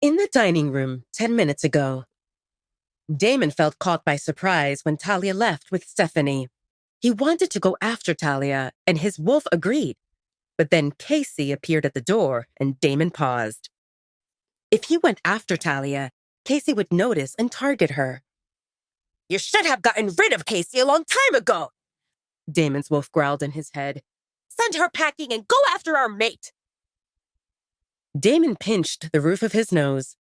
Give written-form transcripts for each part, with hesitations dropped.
In the dining room 10 minutes ago, Damon felt caught by surprise when Talia left with Stephanie. He wanted to go after Talia, and his wolf agreed. But then Cassie appeared at the door, and Damon paused. If he went after Talia, Cassie would notice and target her. "You should have gotten rid of Cassie a long time ago," Damon's wolf growled in his head. "Send her packing and go after our mate." Damon pinched the roof of his nose.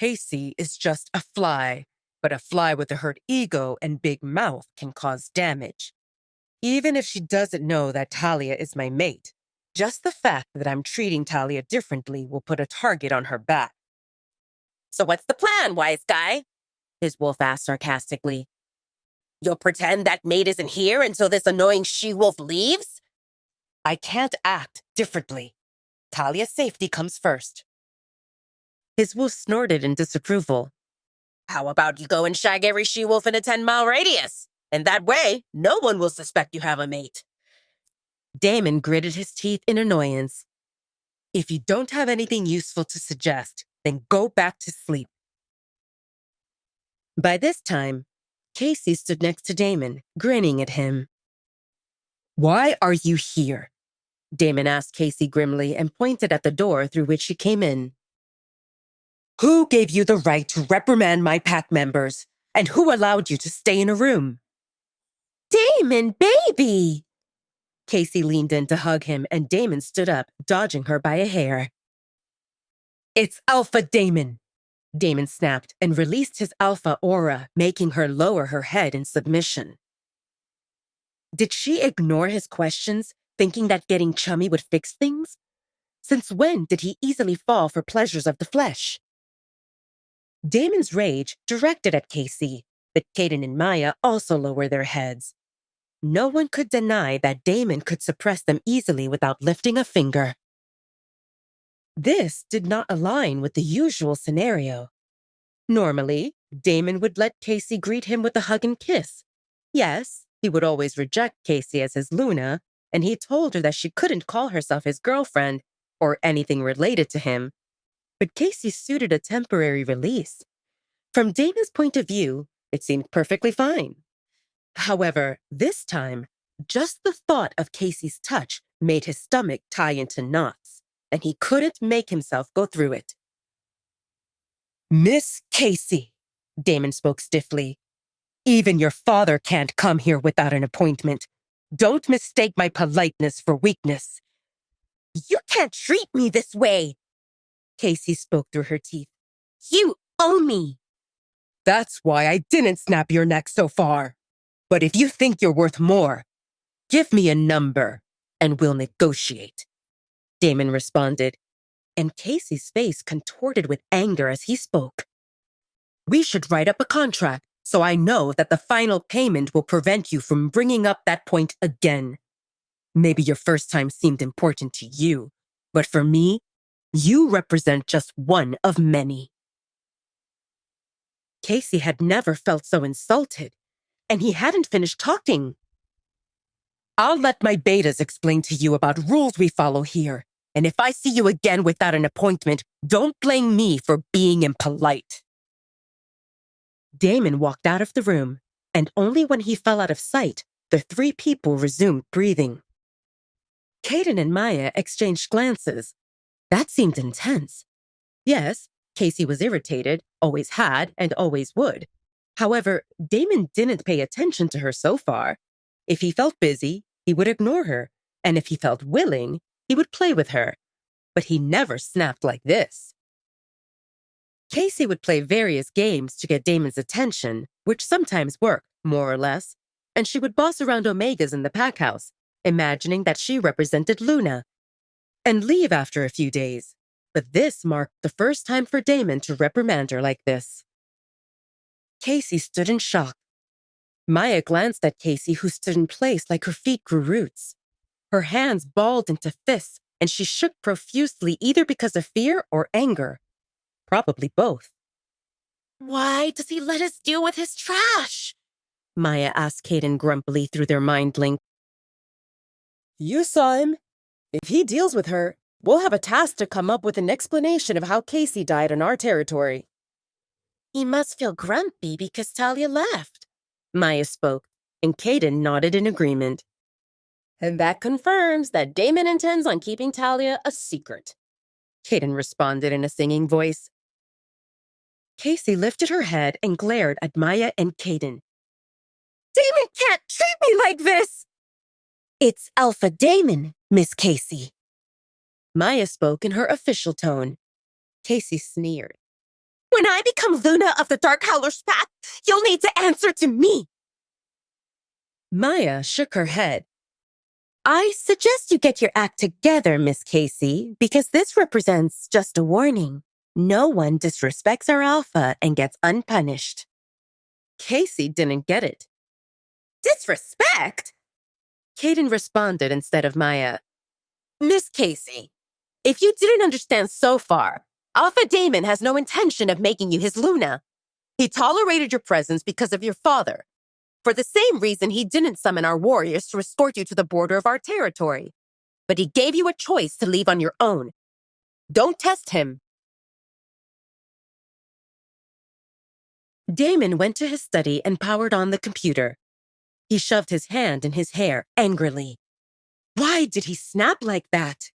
Cassie is just a fly, but a fly with a hurt ego and big mouth can cause damage. Even if she doesn't know that Talia is my mate, just the fact that I'm treating Talia differently will put a target on her back. "So what's the plan, wise guy?" his wolf asked sarcastically. "You'll pretend that mate isn't here until this annoying she-wolf leaves?" I can't act differently. Talia's safety comes first. His wolf snorted in disapproval. "How about you go and shag every she-wolf in a 10-mile radius? And that way, no one will suspect you have a mate." Damon gritted his teeth in annoyance. If you don't have anything useful to suggest, then go back to sleep. By this time, Cassie stood next to Damon, grinning at him. Why are you here? Damon asked Cassie grimly and pointed at the door through which she came in. Who gave you the right to reprimand my pack members? And who allowed you to stay in a room? "Damon, baby!" Cassie leaned in to hug him, and Damon stood up, dodging her by a hair. It's Alpha Damon, Damon snapped and released his alpha aura, making her lower her head in submission. Did she ignore his questions, thinking that getting chummy would fix things? Since when did he easily fall for pleasures of the flesh? Damon's rage directed at Cassie, but Caden and Maya also lowered their heads. No one could deny that Damon could suppress them easily without lifting a finger. This did not align with the usual scenario. Normally, Damon would let Cassie greet him with a hug and kiss. Yes, he would always reject Cassie as his Luna, and he told her that she couldn't call herself his girlfriend or anything related to him. But Cassie suited a temporary release. From Damon's point of view, it seemed perfectly fine. However, this time, just the thought of Casey's touch made his stomach tie into knots, and he couldn't make himself go through it. Miss Cassie, Damon spoke stiffly. Even your father can't come here without an appointment. Don't mistake my politeness for weakness. "You can't treat me this way," Cassie spoke through her teeth. "You owe me." That's why I didn't snap your neck so far. But if you think you're worth more, give me a number and we'll negotiate, Damon responded, and Casey's face contorted with anger as he spoke. We should write up a contract so I know that the final payment will prevent you from bringing up that point again. Maybe your first time seemed important to you, but for me, you represent just one of many. Casey had never felt so insulted, and he hadn't finished talking. I'll let my betas explain to you about rules we follow here, and if I see you again without an appointment, don't blame me for being impolite. Damon walked out of the room, and only when he fell out of sight, the three people resumed breathing. Caden and Maya exchanged glances. That seemed intense. Yes, Casey was irritated, always had, and always would. However, Damon didn't pay attention to her so far. If he felt busy, he would ignore her, and if he felt willing, he would play with her. But he never snapped like this. Casey would play various games to get Damon's attention, which sometimes worked, more or less, and she would boss around Omegas in the pack house, imagining that she represented Luna, and leave after a few days. But this marked the first time for Damon to reprimand her like this. Casey stood in shock. Maya glanced at Casey, who stood in place like her feet grew roots. Her hands balled into fists, and she shook profusely either because of fear or anger. Probably both. "Why does he let us deal with his trash?" Maya asked Caden grumpily through their mind link. You saw him. If he deals with her, We'll have a task to come up with an explanation of how Cassie died in our territory. He must feel grumpy because Talia left. Maya spoke, and Caden nodded in agreement. And that confirms that Damon intends on keeping Talia a secret. Caden responded in a singing voice. Cassie lifted her head and glared at Maya and Caden. Damon can't treat me like this! It's Alpha Damon, Miss Cassie. Maya spoke in her official tone. Cassie sneered. When I become Luna of the Dark Howler's Path, you'll need to answer to me. Maya shook her head. I suggest you get your act together, Miss Cassie, because this represents just a warning. No one disrespects our alpha and gets unpunished. Cassie didn't get it. Disrespect? Caden responded instead of Maya. Miss Cassie, if you didn't understand so far, Alpha Damon has no intention of making you his Luna. He tolerated your presence because of your father, for the same reason he didn't summon our warriors to escort you to the border of our territory. But he gave you a choice to leave on your own. Don't test him. Damon went to his study and powered on the computer. He shoved his hand in his hair angrily. Why did he snap like that?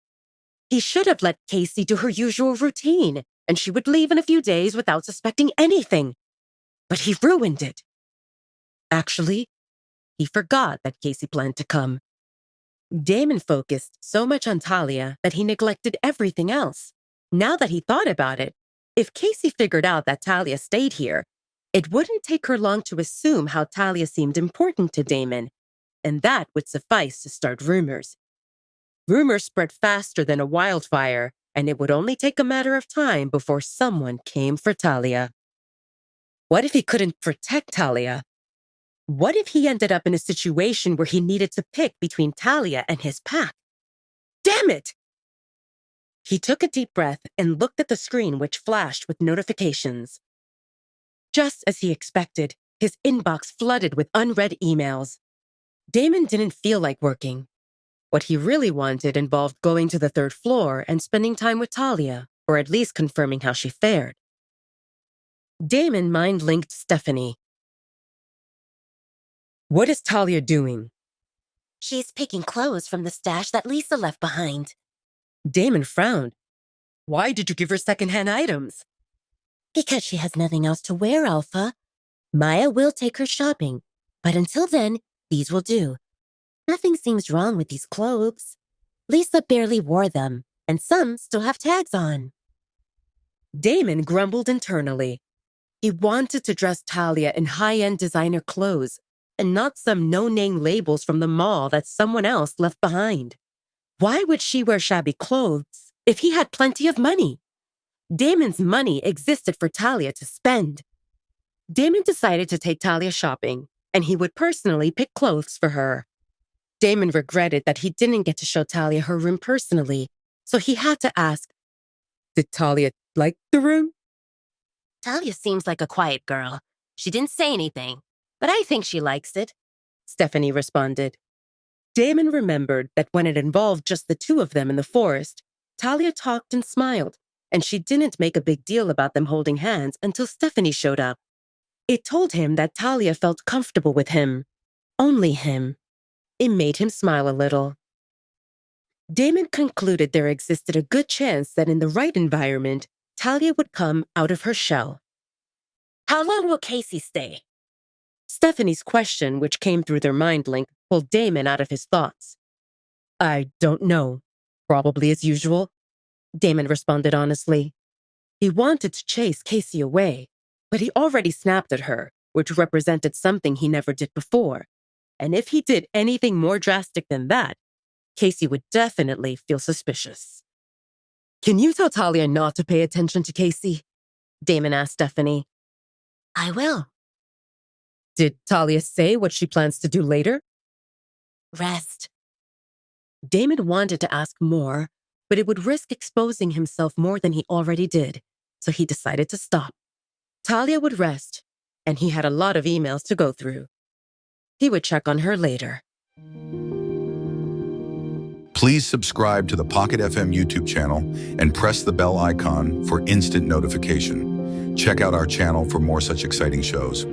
He should have let Cassie do her usual routine, and she would leave in a few days without suspecting anything. But he ruined it. Actually, he forgot that Cassie planned to come. Damon focused so much on Talia that he neglected everything else. Now that he thought about it, if Cassie figured out that Talia stayed here, it wouldn't take her long to assume how Talia seemed important to Damon, and that would suffice to start rumors. Rumors spread faster than a wildfire, and it would only take a matter of time before someone came for Talia. What if he couldn't protect Talia? What if he ended up in a situation where he needed to pick between Talia and his pack? Damn it! He took a deep breath and looked at the screen, which flashed with notifications. Just as he expected, his inbox flooded with unread emails. Damon didn't feel like working. What he really wanted involved going to the 3rd floor and spending time with Talia, or at least confirming how she fared. Damon mind-linked Stephanie. What is Talia doing? She's picking clothes from the stash that Lisa left behind. Damon frowned. Why did you give her secondhand items? Because she has nothing else to wear, Alpha. Maya will take her shopping, but until then, these will do. Nothing seems wrong with these clothes. Lisa barely wore them, and some still have tags on. Damon grumbled internally. He wanted to dress Talia in high-end designer clothes, and not some no-name labels from the mall that someone else left behind. Why would she wear shabby clothes if he had plenty of money? Damon's money existed for Talia to spend. Damon decided to take Talia shopping, and he would personally pick clothes for her. Damon regretted that he didn't get to show Talia her room personally, so he had to ask, did Talia like the room? Talia seems like a quiet girl. She didn't say anything, but I think she likes it, Stephanie responded. Damon remembered that when it involved just the two of them in the forest, Talia talked and smiled, and she didn't make a big deal about them holding hands until Stephanie showed up. It told him that Talia felt comfortable with him. Only him. It made him smile a little. Damon concluded there existed a good chance that in the right environment, Talia would come out of her shell. How long will Cassie stay? Stephanie's question, which came through their mind link, pulled Damon out of his thoughts. I don't know. Probably as usual, Damon responded honestly. He wanted to chase Cassie away, but he already snapped at her, which represented something he never did before. And if he did anything more drastic than that, Cassie would definitely feel suspicious. Can you tell Talia not to pay attention to Cassie? Damon asked Stephanie. I will. Did Talia say what she plans to do later? Rest. Damon wanted to ask more, but it would risk exposing himself more than he already did, so he decided to stop. Talia would rest, and he had a lot of emails to go through. He would check on her later. Please subscribe to the Pocket FM YouTube channel and press the bell icon for instant notification. Check out our channel for more such exciting shows.